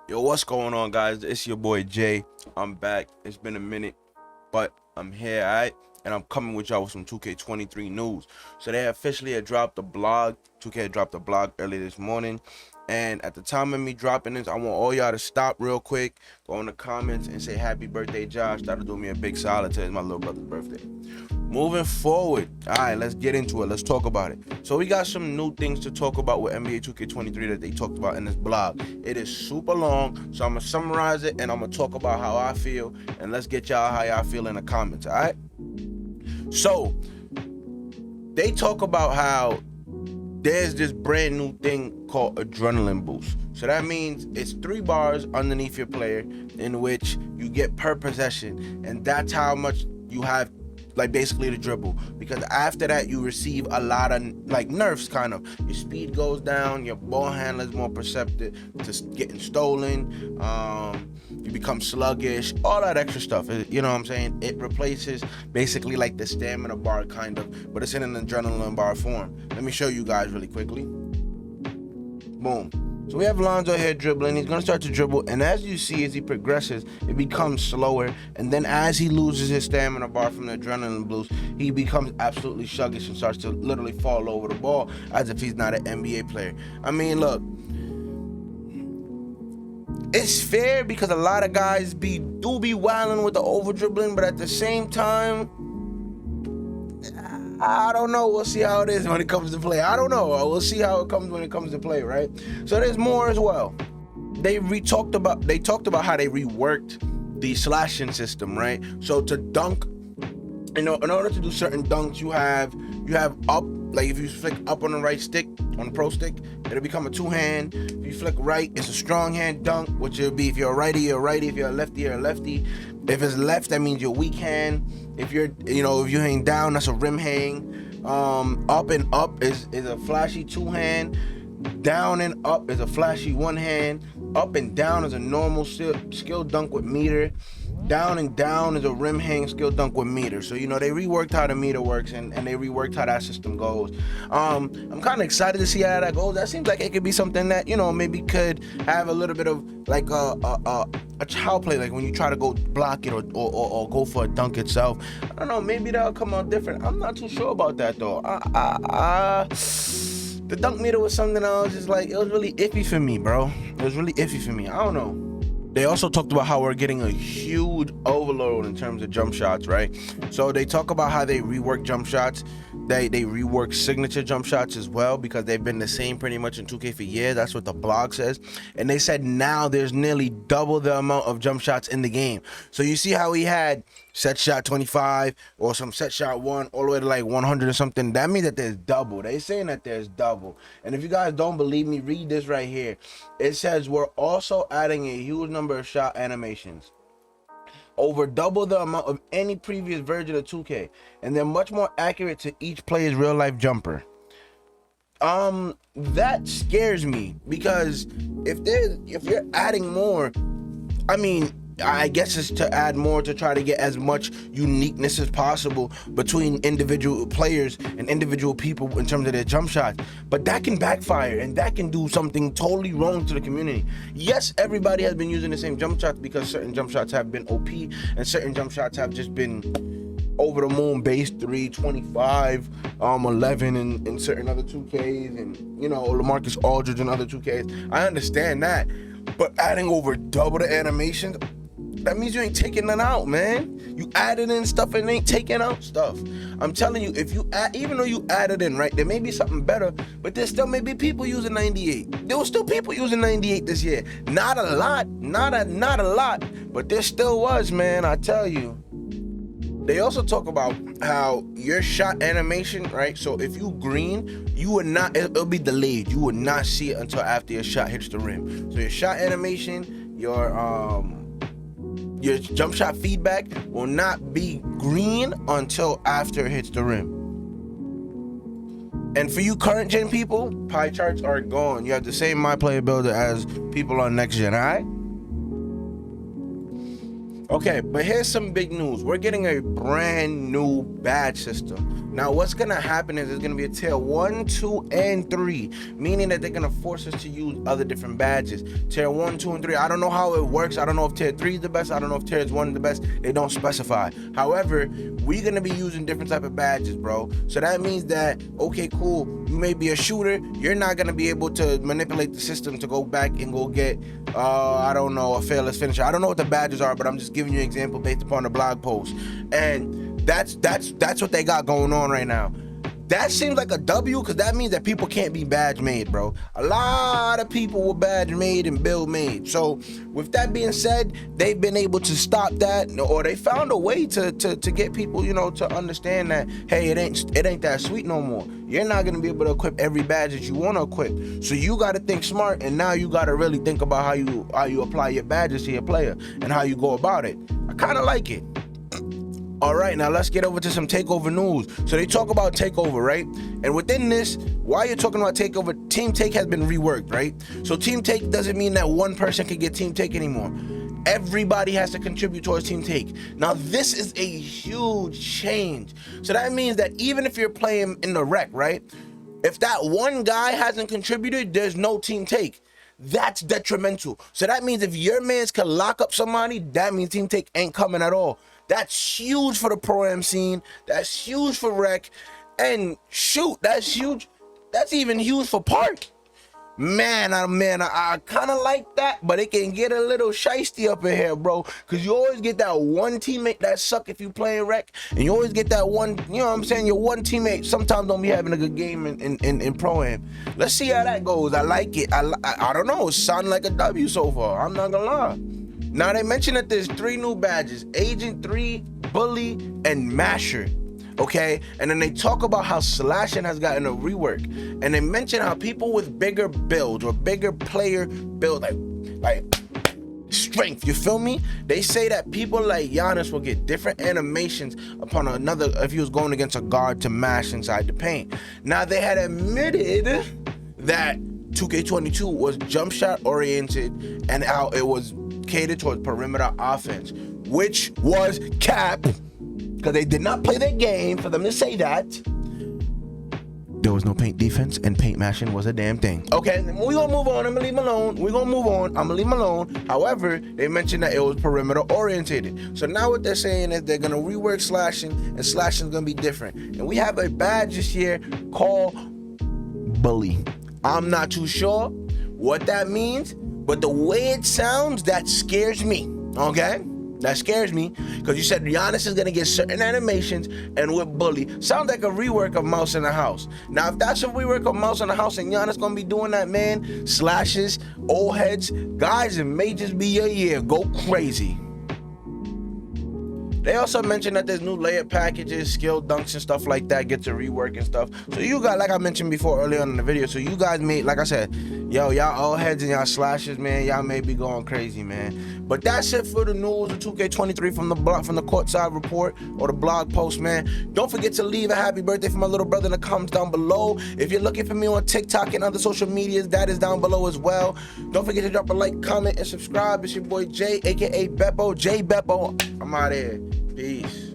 Yo, what's going on, guys? It's your boy Jay. I'm back. It's been a minute, but I'm here, alright? And I'm coming with y'all with some 2K23 news. So they officially had dropped the blog. 2K had dropped the blog early this morning. And at the time of me dropping this, I want all y'all to stop real quick, go in the comments and say happy birthday, Josh. That'll do me a big solid. Today's my little brother's birthday. Moving forward, all right, let's get into it. Let's talk about it. So we got some new things to talk about with NBA 2K23 that they talked about in this blog. It is super long, so I'm gonna summarize it and I'm gonna talk about how I feel, and let's get y'all how y'all feel in the comments. All right. So they talk about how there's this brand new thing called adrenaline boost. So that means it's 3 bars underneath your player in which you get per possession, and that's how much you have, like, basically the dribble, because after that you receive a lot of like nerfs. Kind of your speed goes down, your ball handler is more perceptive to getting stolen, you become sluggish, all that extra stuff, you know what I'm saying? It replaces basically like the stamina bar kind of, but it's in an adrenaline bar form. Let me show you guys really quickly. Boom. So we have Lonzo here dribbling. He's going to start to dribble, and as you see, as he progresses, it becomes slower, and then as he loses his stamina bar from the adrenaline boost, he becomes absolutely sluggish and starts to literally fall over the ball as if he's not an NBA player. I mean, look, it's fair because a lot of guys do be wilding with the over dribbling, but at the same time, I don't know. We'll see how it is when it comes to play. I don't know. We'll see how it comes when it comes to play, right? So there's more as well. They talked about how they reworked the slashing system, right? So to dunk, you know, in order to do certain dunks, you have up, like if you flick up on the right stick, on the pro stick, it'll become a 2-hand. If you flick right, it's a strong hand dunk, which will be if you're a righty, you're a righty. If you're a lefty, you're a lefty. If it's left, that means you're weak hand. If you're, if you hang down, that's a rim hang. Up and up is a flashy 2-hand. Down and up is a flashy 1-hand. Up and down is a normal skill dunk with meter. Down and down is a rim hang skill dunk with meter. So, they reworked how the meter works, and they reworked how that system goes. I'm kind of excited to see how that goes. That seems like it could be something that, maybe could have a little bit of like a child play, like when you try to go block it or go for a dunk itself. I don't know, maybe that'll come out different. I'm not too sure about that though. The dunk meter was something I was just like, it was really iffy for me, bro. It was really iffy for me. I don't know. They also talked about how we're getting a huge overload in terms of jump shots, right? So they talk about how they rework jump shots. They rework signature jump shots as well, because they've been the same pretty much in 2K for years. That's what the blog says. And they said now there's nearly double the amount of jump shots in the game. So you see how he had set shot 25 or some set shot 1 all the way to like 100 or something. That means that there's double. They're saying that there's double. And if you guys don't believe me, read this right here. It says we're also adding a huge number of shot animations, over double the amount of any previous version of 2K, and they're much more accurate to each player's real life jumper. That scares me, because if you're adding more, I mean, I guess it's to add more to try to get as much uniqueness as possible between individual players and individual people in terms of their jump shots. But that can backfire, and that can do something totally wrong to the community. Yes, everybody has been using the same jump shots because certain jump shots have been OP and certain jump shots have just been over the moon, base 3, 25, 11 in certain other 2Ks, and LaMarcus Aldridge and other 2Ks. I understand that, but adding over double the animations, that means you ain't taking none out, man. You added in stuff and ain't taking out stuff. I'm telling you, if you add, even though you added in, right, there may be something better, but there still may be people using 98. There were still people using 98 this year. Not a lot, not a lot, but there still was, man, I tell you. They also talk about how your shot animation, right? So if you green, you would not, it'll be delayed. You would not see it until after your shot hits the rim. So your shot animation, your jump shot feedback will not be green until after it hits the rim. And for you current gen people, pie charts are gone. You have the same My Player Builder as people on next gen, all right? Okay, but here's some big news. We're getting a brand new badge system. Now, what's gonna happen is there's gonna be a tier 1, 2, and 3, meaning that they're gonna force us to use other different badges. Tier 1, 2, and 3. I don't know how it works. I don't know if tier 3 is the best. I don't know if tier 1 is the best. They don't specify. However, we're gonna be using different type of badges, bro. So that means that, okay, cool, you may be a shooter. You're not gonna be able to manipulate the system to go back and go get, I don't know, a fearless finisher. I don't know what the badges are, but I'm just giving you an example based upon the blog post. And that's what they got going on right now. That seems like a W, because that means that people can't be badge made, bro. A lot of people were badge made and build made. So with that being said, they've been able to stop that, or they found a way to get people, you know, to understand that, hey, it ain't that sweet no more. You're not gonna be able to equip every badge that you want to equip. So you got to think smart, and now you got to really think about how you apply your badges to your player and how you go about it. I kind of like it. All right, now let's get over to some takeover news. So they talk about takeover, right? And within this, while you're talking about takeover, team take has been reworked, right? So team take doesn't mean that one person can get team take anymore. Everybody has to contribute towards team take. Now this is a huge change. So that means that even if you're playing in the rec, right? If that one guy hasn't contributed, there's no team take. That's detrimental. So that means if your mans can lock up somebody, that means team take ain't coming at all. That's huge for the pro-am scene. That's huge for rec. And shoot, that's huge. That's even huge for park. Man, I kind of like that, but it can get a little shiesty up in here, bro. Because you always get that one teammate that suck if you playing rec. And you always get that one, you know what I'm saying? Your one teammate sometimes don't be having a good game in pro-am. Let's see how that goes. I like it. I don't know. It sounded like a W so far. I'm not going to lie. Now, they mentioned that there's 3 new badges. Agent 3, Bully, and Masher. Okay, and then they talk about how slashing has gotten a rework, and they mention how people with bigger builds or bigger player build, like strength, you feel me? They say that people like Giannis will get different animations upon another if he was going against a guard to mash inside the paint. Now, they had admitted that 2K22 was jump shot oriented and how it was catered towards perimeter offense, which was cap. Because they did not play their game for them to say that. There was no paint defense, and paint mashing was a damn thing. Okay, we're gonna move on. I'm gonna leave him alone. We're gonna move on. I'm gonna leave him alone. However, they mentioned that it was perimeter orientated. So now what they're saying is they're gonna rework slashing, and slashing is gonna be different. And we have a badge this year called Bully. I'm not too sure what that means, but the way it sounds, that scares me. Okay? That scares me, because you said Giannis is going to get certain animations, and with Bully, sounds like a rework of Mouse in the House. Now, if that's a rework of Mouse in the House and Giannis going to be doing that, man, slashes, old heads, guys, it may just be your year. Go crazy. They also mentioned that there's new layered packages, skill dunks and stuff like that get to rework and stuff. So you got, like I mentioned before earlier on in the video, so you guys may, like I said, yo, y'all all heads and y'all slashes, man, y'all may be going crazy, man. But that's it for the news of 2K23 from the courtside report or the blog post, man. Don't forget to leave a happy birthday for my little brother in the comments down below. If you're looking for me on TikTok and other social medias, that is down below as well. Don't forget to drop a like, comment, and subscribe. It's your boy Jay, aka Bepo, J Bepo. I'm out of here. Peace.